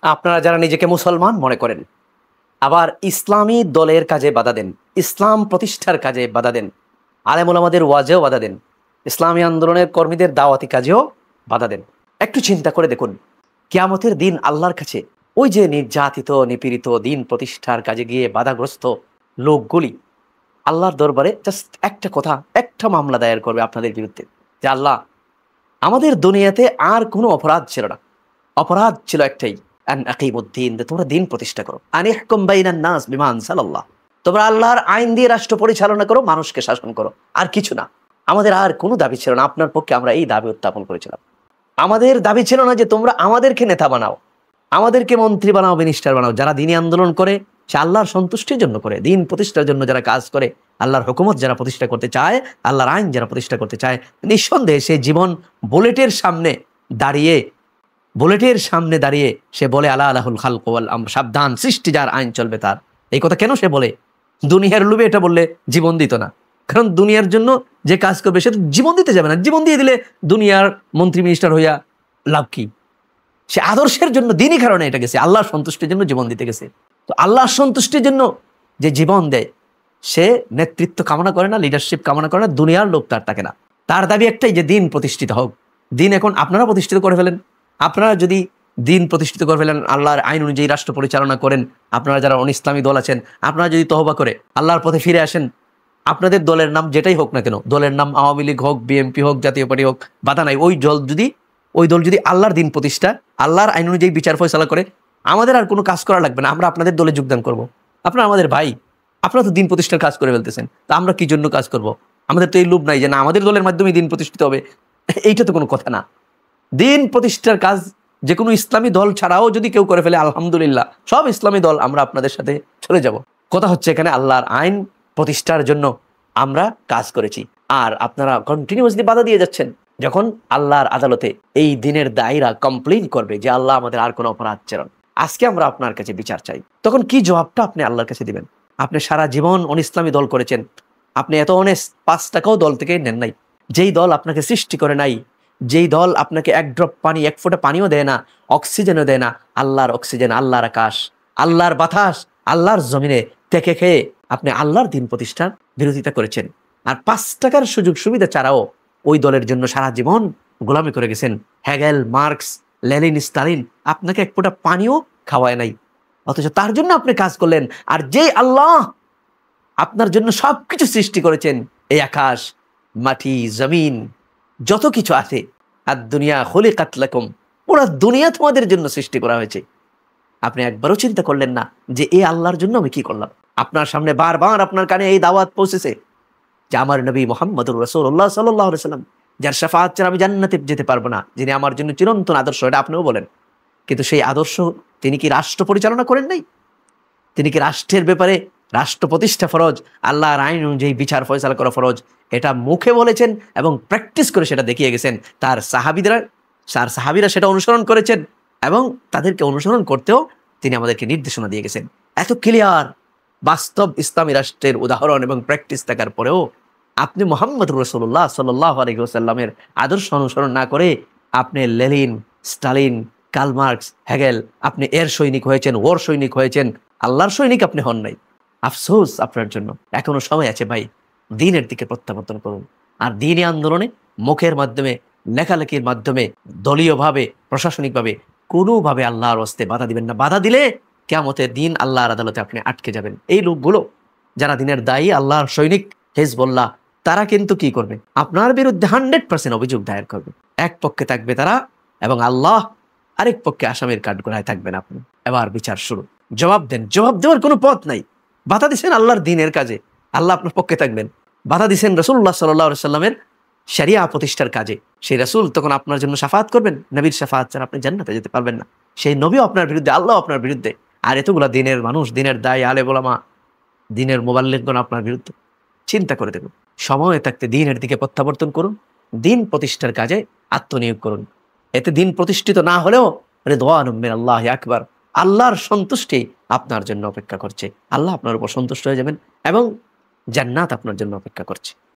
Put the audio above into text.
আপনারা যারা নিজেকে মুসলমান মনে করেন, আবার ইসলামী দলের কাজে বাধা দেন, ইসলাম প্রতিষ্ঠার কাজে বাধা দেন, আলেম ওলামাদের ওয়াজেও বাধা দেন, ইসলামী আন্দোলনের কর্মীদের দাওয়াতি কাজেও বাধা দেন, একটু চিন্তা করে দেখুন, কিয়ামতের দিন আল্লাহর কাছে ওই যে নির্যাতিত নিপীড়িত দিন প্রতিষ্ঠার কাজে গিয়ে বাধাগ্রস্ত লোকগুলি আল্লাহর দরবারে জাস্ট একটা কথা, একটা মামলা দায়ের করবে আপনাদের বিরুদ্ধে যে আল্লাহ, আমাদের দুনিয়াতে আর কোনো অপরাধ ছিল না, অপরাধ ছিল একটাই, তোমরা দিন প্রতিষ্ঠা করো, আনিহকুম বাইনান নাস বিমা আনজালাল্লাহ, তোমরা আল্লাহর আইন দিয়ে রাষ্ট্র পরিচালনা করো, মানুষকে শাসন করো, আর কিছু না। আমাদের আর কোনো দাবি ছিল না, আপনার পক্ষে আমরা এই দাবি উত্থাপন করেছিলাম। আমাদের দাবি ছিল না যে তোমরা আমাদেরকে নেতা বানাও, আমাদেরকে মন্ত্রী বানাও, মিনিস্টার বানাও। যারা দিনী আন্দোলন করে সে আল্লাহর সন্তুষ্টির জন্য করে, দিন প্রতিষ্ঠার জন্য যারা কাজ করে, আল্লাহর হুকুমত যারা প্রতিষ্ঠা করতে চায়, আল্লাহর আইন যারা প্রতিষ্ঠা করতে চায়, নিঃসন্দেহে সে জীবন বুলেটের সামনে দাঁড়িয়ে সে বলে আলা আলাহুল খালক ওয়াল আমর, সাবধান, সৃষ্টি যার, আইন চলবে তার। এই কথা কেন সে বলে? দুনিয়ার লোভে এটা বললে জীবন দিত না, কারণ দুনিয়ার জন্য যে কাজ করবে সে তো জীবন দিতে যাবে না। জীবন দিয়ে দিলে দুনিয়ার মন্ত্রী মিনিস্টার হইয়া লাভ কি? সে আদর্শের জন্য, দিনই কারণে এটা গেছে, আল্লাহর সন্তুষ্টির জন্য জীবন দিতে গেছে। তো আল্লাহর সন্তুষ্টির জন্য যে জীবন দেয় সে নেতৃত্ব কামনা করে না, লিডারশিপ কামনা করে না, দুনিয়ার লোক তার থাকে না। তার দাবি একটাই যে দিন প্রতিষ্ঠিত হোক। দিন এখন আপনারা প্রতিষ্ঠিত করে ফেলেন। আপনারা যদি দিন প্রতিষ্ঠিত করে ফেলেন, আল্লাহর আইন অনুযায়ী রাষ্ট্র পরিচালনা করেন, আপনারা যারা ইসলামী দল আছেন, আপনারা যদি তওবা করে আল্লাহর পথে ফিরে আসেন, আপনাদের দলের নাম যেটাই হোক না কেন, দলের নাম আওয়ামী লীগ হোক, বিএনপি হোক, জাতীয় পার্টি হোক, বাধা নাই। ওই দল যদি আল্লাহর দিন প্রতিষ্ঠা, আল্লাহর আইন অনুযায়ী বিচার ফয়সালা করে, আমাদের আর কোনো কাজ করা লাগবে না, আমরা আপনাদের দলে যোগদান করব। আপনারা আমাদের ভাই, আপনারা তো দিন প্রতিষ্ঠার কাজ করে ফেলতেছেন, তা আমরা কি জন্য কাজ করব? আমাদের তো এই লোভ নাই যে না আমাদের দলের মাধ্যমে দিন প্রতিষ্ঠিত হবে, এইটা তো কোনো কথা না। দিন প্রতিষ্ঠার কাজ যে কোনো ইসলামী দল ছাড়াও যদি কেউ করে ফেলে, আলহামদুলিল্লাহ, সব ইসলামী দল আমরা আপনাদের সাথে চলে যাব। কথা হচ্ছে এখানে আল্লাহর আইন প্রতিষ্ঠার জন্য আমরা কাজ করেছি, আর আপনারা কন্টিনিউয়াসলি বাধা দিয়ে যাচ্ছেন। যখন আল্লাহর আদালতে এই দিনের দায়ীরা কমপ্লেইন করবে যে আল্লাহ, আমাদের আর কোনো অপরাধ ছিল না, আজকে আমরা আপনার কাছে বিচার চাই, তখন কি জবাবটা আপনি আল্লাহর কাছে দিবেন? আপনি সারা জীবন ইসলামী দল করেছেন, আপনি এত অনেস্ট, 5 টাকাও দল থেকে নেন নাই। যেই দল আপনাকে সৃষ্টি করে নাই, যেই দল আপনাকে এক ড্রপ পানি, এক ফোঁটা পানিও দেয় না, অক্সিজেনও দেয় না, আল্লাহর অক্সিজেন, আল্লাহর আকাশ, আল্লাহর বাতাস, আল্লাহর জমিনে থেকে খেয়ে আপনি আল্লাহর দিন প্রতিষ্ঠার বিরোধিতা করেছেন। আর 5 টাকার সুযোগ সুবিধা ছাড়াও ওই দলের জন্য সারা জীবন গোলামি করে গেছেন। হেগেল, মার্কস, লেনিন, স্টালিন আপনাকে এক ফোঁটা পানিও খাওয়ায় নাই, অথচ তার জন্য আপনি কাজ করলেন। আর যেই আল্লাহ আপনার জন্য সবকিছু সৃষ্টি করেছেন, এই আকাশ, মাটি, জমিন, যত কিছু আছে, আর দুনিয়া খুলিকাত লাকুম, পুরো দুনিয়া তোমাদের জন্য সৃষ্টি করা হয়েছে, আপনি একবারও চিন্তা করলেন না যে এই আল্লাহর জন্য আমি কি করলাম? আপনার সামনে বারবার আপনার কানে এই দাওয়াত পৌঁছেছে যে আমার নবী মুহাম্মদুর রাসূলুল্লাহ সাল্লাল্লাহু আলাইহি ওয়াসাল্লাম, যার শাফাআত ছাড়া আমি জান্নাতে যেতে পারবো না, যিনি আমার জন্য চিরন্তন আদর্শ, এটা আপনিও বলেন। কিন্তু সেই আদর্শ তিনি কি রাষ্ট্র পরিচালনা করেন নাই? তিনি কি রাষ্ট্রের ব্যাপারে, রাষ্ট্র প্রতিষ্ঠা ফরজ, আল্লাহর আইন অনুযায়ী বিচার ফয়সালা করা ফরজ, এটা মুখে বলেছেন এবং প্র্যাকটিস করে সেটা দেখিয়ে গেছেন। তার সাহাবীরা সেটা অনুসরণ করেছেন এবং তাদেরকে অনুসরণ করতেও তিনি আমাদেরকে নির্দেশনা দিয়ে গেছেন। এত ক্লিয়ার বাস্তব ইসলামী রাষ্ট্রের উদাহরণ এবং প্র্যাকটিস থাকার পরেও আপনি মুহাম্মদুর রাসূলুল্লাহ সাল্লাল্লাহু আলাইহি ওয়াসাল্লামের আদর্শ অনুসরণ না করে আপনি Lenin, Stalin, Karl Marx, Hegel, আপনি এর সৈনিক হয়েছেন, ওর সৈনিক হয়েছেন, আল্লাহর সৈনিক আপনি হন নাই। আফসোস আপনার জন্য। এখনো সময় আছে ভাই, দ্বীনের দিকে প্রত্যাবর্তন করুন। আর দ্বীনি আন্দোলনে মুখের মাধ্যমে, লেখালেখির মাধ্যমে, দলীয়ভাবে, প্রশাসনিকভাবে কোনোভাবে আল্লাহর হস্তে বাধা দিবেন না। বাধা দিলে কিয়ামতের দিন আল্লাহর আদালতে আপনি আটকে যাবেন। এই লোকগুলো যারা দিনের দায়ী, আল্লাহর সৈনিক, হিজবুল্লাহ, তারা কিন্তু কি করবে? আপনার বিরুদ্ধে 100% অভিযোগ দায়ের করবে। এক পক্ষে থাকবে তারা এবং আল্লাহ, আরেক পক্ষে আসামির কাঠগড়ায় থাকবেন আপনি। এবার বিচার শুরু, জবাব দেন। জবাব দেওয়ার কোনো পথ নাই। বাধা দিচ্ছেন আল্লাহর দ্বীনের কাজে, আল্লাহ আপনার পক্ষে থাকবেন। বাধা দিচ্ছেন রাসূলুল্লাহ সাল্লাল্লাহু আলাইহি ওয়াসাল্লামের শরিয়া প্রতিষ্ঠার কাজে, সেই রাসূল তখন আপনার জন্য শাফাআত করবেন। নবীর শাফাআত ছাড়া আপনি জান্নাতে যেতে পারবেন না। সেই নবীও আপনার বিরুদ্ধে, আল্লাহ আপনার বিরুদ্ধে, আর এতগুলা দিনের মানুষ, দিনের দায়ী, আলেম ওলামা, দিনের মুবাল্লিগগণ আপনার বিরুদ্ধে। চিন্তা করে দেখুন, সময় থাকতে দ্বীনের দিকে প্রত্যাবর্তন করুন, দ্বীন প্রতিষ্ঠার কাজে আত্মনিয়োগ করুন। এতে দ্বীন প্রতিষ্ঠিত না হলেও রিদওয়ানুম মিনাল্লাহি আকবার, আল্লাহর সন্তুষ্টি আপনার জন্য অপেক্ষা করছে। আল্লাহ আপনার উপর সন্তুষ্ট হয়ে যাবেন এবং জান্নাত আপনার জন্য অপেক্ষা করছে।